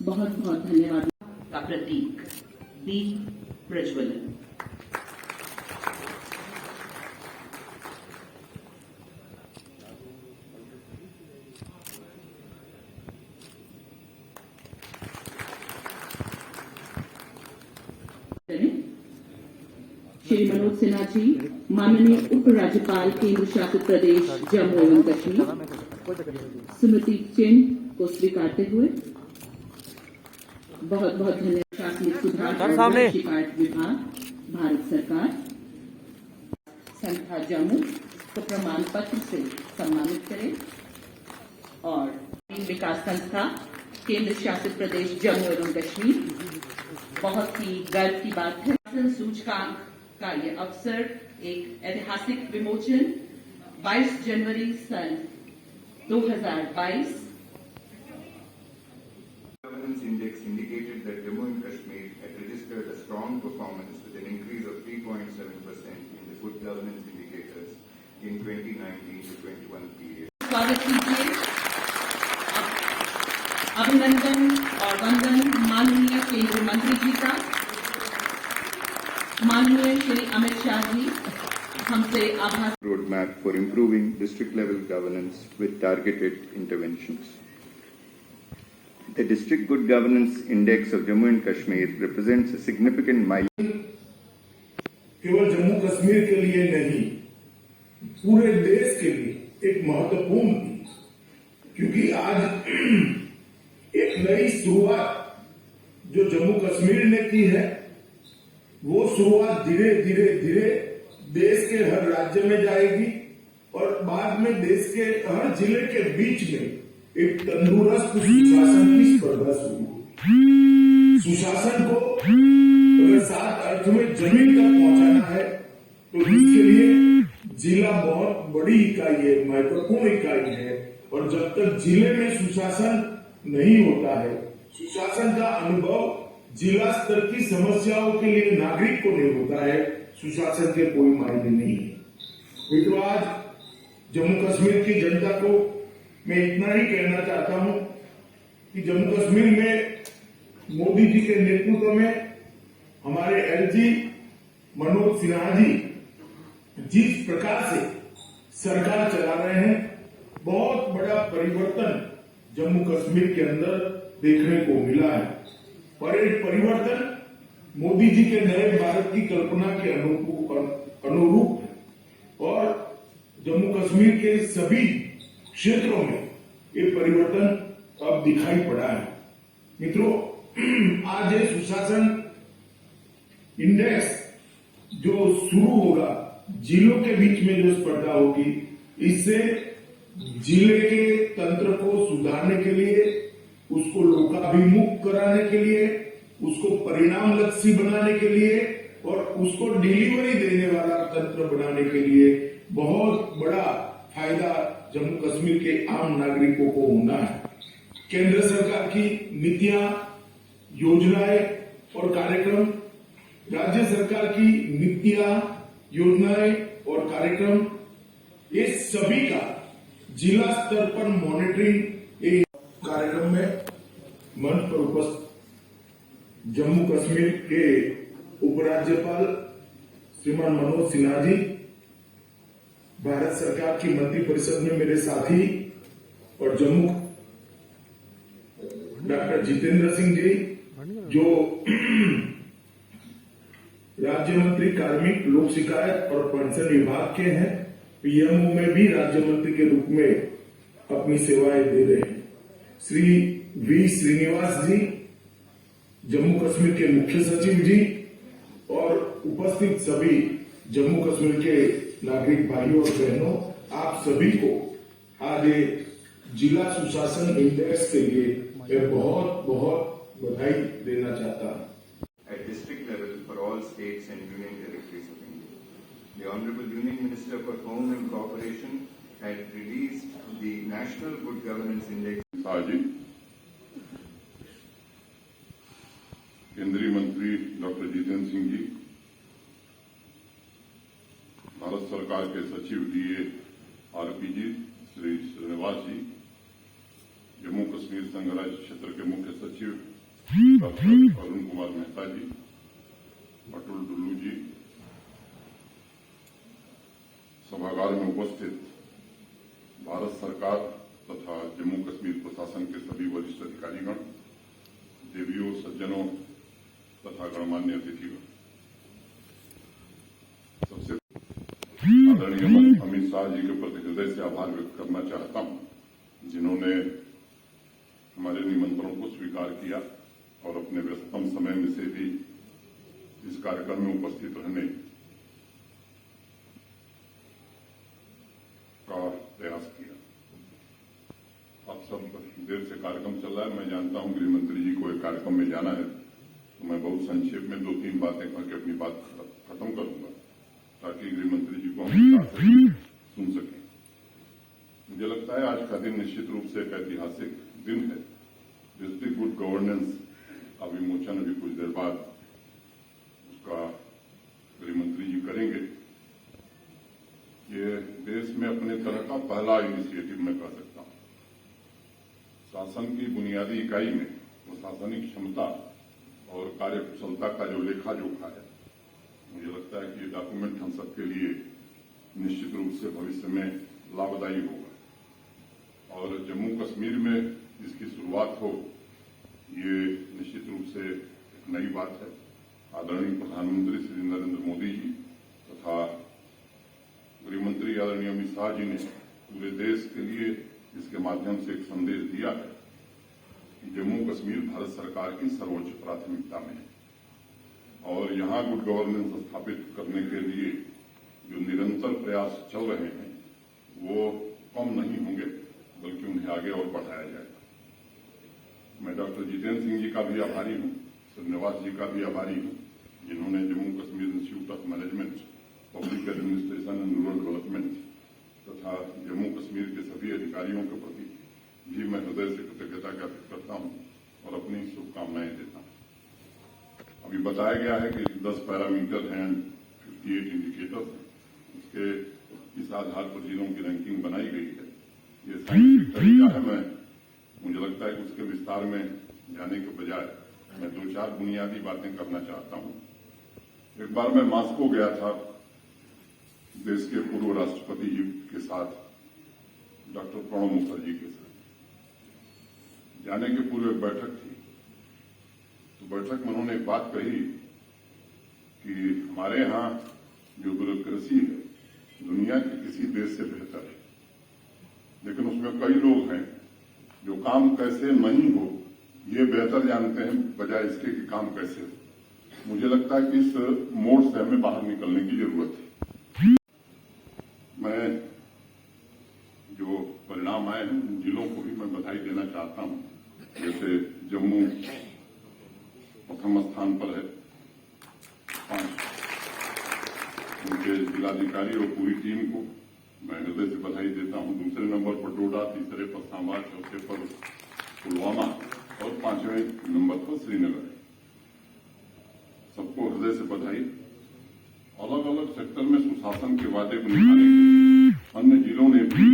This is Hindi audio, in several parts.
बहुत बहुत धन्यवाद का प्रतीक दीप प्रज्वलन। श्री मनोज सिन्हा जी, माननीय उपराज्यपाल केंद्र शासित प्रदेश जम्मू एवं कश्मीर, स्मृति चिन्ह को स्वीकारते हुए बहुत बहुत धन्यवाद। प्रशासनिक सुधार और शिकायत विभाग, भारत सरकार, संस्था जम्मू को प्रमाण पत्र से सम्मानित करें और विकास संस्था केंद्र शासित प्रदेश जम्मू एवं कश्मीर, बहुत ही गर्व की बात है। सूचकांक का ये अवसर एक ऐतिहासिक विमोचन 22 जनवरी सन 2022। Governance Index indicated that Jammu and Kashmir had registered a strong performance with an increase of 3.7% in the good governance indicators in 2019 to 21 period. स्वागत कीजिए, अभिनंदन और वंदन माननीय केंद्रीय मंत्री जी का। माननीय श्री अमित शाह जी हमसे आभार। Roadmap for improving district level governance with targeted interventions. The District Good Governance Index of Jammu and Kashmir represents a significant milestone. केवल जम्मू कश्मीर के लिए नहीं, पूरे देश के लिए एक महत्वपूर्ण थी, क्योंकि आज एक नई शुरुआत जो जम्मू कश्मीर ने की है, वो शुरुआत धीरे धीरे धीरे देश के हर राज्य में जाएगी और बाद में देश के हर जिले के बीच में एक तंदुरुस्त सुशासन की स्पर्धा शुरू होगी। सुशासन को अगर 7 अर्थ में जमीन तक पहुंचाना है तो इसके लिए जिला बहुत बड़ी इकाई है, महत्वपूर्ण इकाई है। और जब तक जिले में सुशासन नहीं होता है, सुशासन का अनुभव जिला स्तर की समस्याओं के लिए नागरिक को नहीं होता है, सुशासन के कोई मायने नहीं है। मित्रों, आज जम्मू कश्मीर की जनता को मैं इतना ही कहना चाहता हूं कि जम्मू कश्मीर में मोदी जी के नेतृत्व में हमारे एलजी मनोज सिन्हा जी जिस प्रकार से सरकार चला रहे हैं, बहुत बड़ा परिवर्तन जम्मू कश्मीर के अंदर देखने को मिला है। परिवर्तन मोदी जी के नए भारत की कल्पना के अनुरूप है और जम्मू कश्मीर के सभी क्षेत्रों में ये परिवर्तन अब दिखाई पड़ा है। मित्रों, आज ये सुशासन इंडेक्स जो शुरू होगा, जिलों के बीच में जो स्पर्धा होगी, इससे जिले के तंत्र को सुधारने के लिए, उसको लोकाभिमुख कराने के लिए, उसको परिणाम लक्ष्य बनाने के लिए और उसको डिलीवरी देने वाला तंत्र बनाने के लिए बहुत बड़ा फायदा जम्मू कश्मीर के आम नागरिकों को होना है। केंद्र सरकार की नीतियां, योजनाएं और कार्यक्रम, राज्य सरकार की नीतियां, योजनाएं और कार्यक्रम, ये सभी का जिला स्तर पर मॉनिटरिंग कार्यक्रम में मंच पर उपस्थित जम्मू कश्मीर के उपराज्यपाल श्रीमान मनोज सिन्हा जी, भारत सरकार की मंत्रिपरिषद में मेरे साथी और जम्मू डॉक्टर जितेंद्र सिंह जी, जो राज्य मंत्री कार्मिक, लोक शिकायत और पेंशन विभाग के हैं, पीएमओ में भी राज्य मंत्री के रूप में अपनी सेवाएं दे रहे हैं। श्री वी श्रीनिवास जी, जम्मू कश्मीर के मुख्य सचिव जी और उपस्थित सभी जम्मू कश्मीर के नागरिक भाइयों और बहनों, आप सभी को आज जिला सुशासन इंडेक्स के लिए मैं बहुत बहुत बधाई देना चाहता हूं। At district level for all states and union territories of India, the Honorable Union Minister for Home and Cooperation had released the National Good Governance Index. केंद्रीय मंत्री डॉक्टर जितेंद्र सिंह जी, भारत सरकार के सचिव डीए आरपी जी श्री श्रीनिवास जी, जम्मू कश्मीर कश्मीर संघ राज्य क्षेत्र के मुख्य सचिव डॉक्टर अरुण कुमार मेहता जी, अटुल डुल्लू जी, सभागार में उपस्थित भारत सरकार तथा जम्मू कश्मीर प्रशासन के सभी वरिष्ठ अधिकारीगण, देवियों, सज्जनों तथा गणमान्य अतिथिगण, सबसे आदरणीय अमित शाह जी के प्रति हृदय से आभार व्यक्त करना चाहता हूं, जिन्होंने हमारे निमंत्रण को स्वीकार किया और अपने व्यस्ततम समय में से भी इस कार्यक्रम में उपस्थित रहने का प्रयास किया। आप सब देर से कार्यक्रम चल रहा है, मैं जानता हूं गृह मंत्री जी को एक कार्यक्रम में जाना है, तो मैं बहुत संक्षेप में 2-3 बातें करके अपनी बात खत्म करूंगा ताकि गृह मंत्री जी को हम विस्तार से सुन सकें। मुझे लगता है आज का दिन निश्चित रूप से एक ऐतिहासिक दिन है। डिस्ट्रिक्ट गुड गवर्नेंस का विमोचन अभी कुछ देर बाद उसका गृह मंत्री जी करेंगे। ये देश में अपने तरह का पहला इनिशिएटिव मैं कह सकता हूं। शासन की बुनियादी इकाई में प्रशासनिक क्षमता और कार्यकुशलता का जो लेखा जोखा है, मुझे लगता है कि ये डॉक्यूमेंट हम सबके लिए निश्चित रूप से भविष्य में लाभदायी होगा और जम्मू कश्मीर में इसकी शुरुआत हो, ये निश्चित रूप से एक नई बात है। आदरणीय प्रधानमंत्री श्री नरेंद्र मोदी जी तथा गृहमंत्री आदरणीय अमित शाह जी ने पूरे देश के लिए इसके माध्यम से एक संदेश दिया है कि जम्मू कश्मीर भारत सरकार की सर्वोच्च प्राथमिकता में है और यहां गुड गवर्नेंस स्थापित करने के लिए जो निरंतर प्रयास चल रहे हैं वो कम नहीं होंगे, बल्कि उन्हें आगे और बढ़ाया जाएगा। मैं डॉक्टर जितेंद्र सिंह जी का भी आभारी हूं, श्रीनिवास जी का भी आभारी हूं, जिन्होंने Jammu Kashmir institute of management, public administration and rural development तथा जम्मू कश्मीर के सभी अधिकारियों के प्रति भी मैं हृदय से कृतज्ञता ज्ञापित करता हूं और अपनी शुभकामनाएं देता हूं। अभी बताया गया है कि 10 पैरामीटर हैं, 58 इंडिकेटर्स हैं। उसके इस आधार पर जिलों की रैंकिंग बनाई गई है। ये साइंटिफिक तरीका है। मुझे लगता है कि उसके विस्तार में जाने के बजाय मैं 2-4 बुनियादी बातें करना चाहता हूं। एक बार मैं मॉस्को गया था देश के पूर्व राष्ट्रपति जी के साथ, डॉक्टर प्रणब मुखर्जी के साथ। जाने के पूर्व एक बैठक थी, तो बैठक में उन्होंने एक बात कही कि हमारे यहां जो ब्यूरोक्रेसी है दुनिया के किसी देश से बेहतर है, लेकिन उसमें कई लोग हैं जो काम कैसे नहीं हो ये बेहतर जानते हैं बजाय इसके कि काम कैसे हो। मुझे लगता है कि इस मोड़ से हमें बाहर निकलने की जरूरत है। मैं जो परिणाम आए हैं उन जिलों को भी मैं बधाई देना चाहता हूं। जैसे जम्मू प्रथम स्थान पर है, 5 उनके जिलाधिकारी और पूरी टीम को मैं हृदय से बधाई देता हूं। दूसरे नंबर पर डोडा, तीसरे पर सांबा, चौथे पर पुलवामा और 5वें नंबर पर श्रीनगर है। सबको हृदय से बधाई। अलग अलग सेक्टर में सुशासन के वादे को निभाने के लिए अन्य जिलों ने भी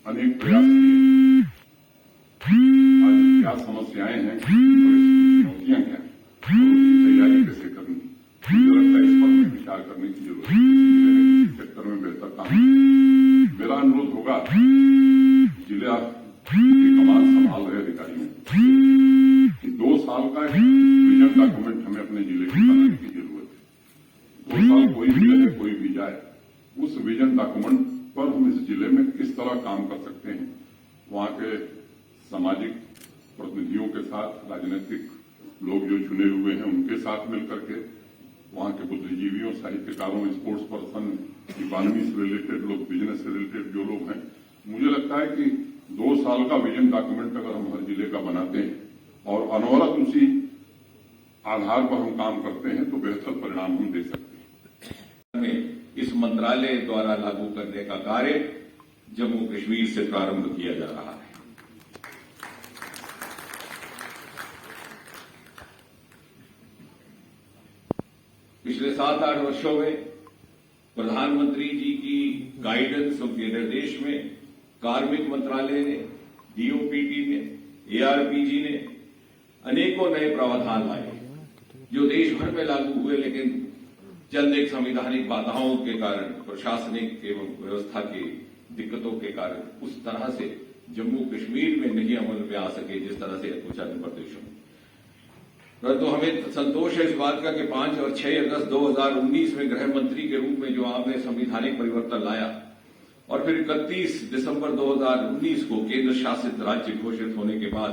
अनेक प्रयास किए। आज क्या समस्याएं हैं, चुनौतियां क्या हैं और उसकी तैयारी कैसे करनी, मुझे लगता है इस पर हमें विचार करने की जरूरत है। किसी सेक्टर में बेहतर काम। मेरा अनुरोध होगा जिला की कमान संभाल रहे अधिकारियों कि 2 साल का विजन डॉक्यूमेंट हमें अपने जिले की बनाने की जरूरत है। 2 साल कोई भी रहे, कोई भी जाए, उस विजन डॉक्यूमेंट पर हम इस जिले में किस तरह काम कर सकते हैं, वहां के सामाजिक प्रतिनिधियों के साथ, राजनीतिक लोग जो चुने हुए हैं उनके साथ मिलकर के, वहां के बुद्धिजीवियों, साहित्यकारों, स्पोर्ट्स पर्सन, इकोनॉमी से रिलेटेड लोग, बिजनेस से रिलेटेड जो लोग हैं, मुझे लगता है कि 2 साल का विजन डॉक्यूमेंट अगर हम हर जिले का बनाते हैं और अनवरत उसी आधार पर हम काम करते हैं तो बेहतर परिणाम हम दे सकते हैं। इस मंत्रालय द्वारा लागू करने का कार्य जम्मू कश्मीर से प्रारंभ किया जा रहा है। पिछले 7-8 वर्षों में प्रधानमंत्री जी की गाइडेंस, उनके निर्देश में कार्मिक मंत्रालय ने डीओपीटी ने, एआरपीजी ने अनेकों नए प्रावधान लाए जो देश भर में लागू हुए, लेकिन चंद एक संवैधानिक बाधाओं के कारण, प्रशासनिक एवं व्यवस्था की दिक्कतों के कारण उस तरह से जम्मू कश्मीर में नहीं अमल में आ सके जिस तरह से कुछ अन्य प्रदेशों में। परंतु हमें संतोष है इस बात का कि 5 और 6 अगस्त 2019 में गृह मंत्री के रूप में जो आपने संवैधानिक परिवर्तन लाया और फिर 31 दिसंबर 2019 को केंद्र शासित राज्य घोषित होने के बाद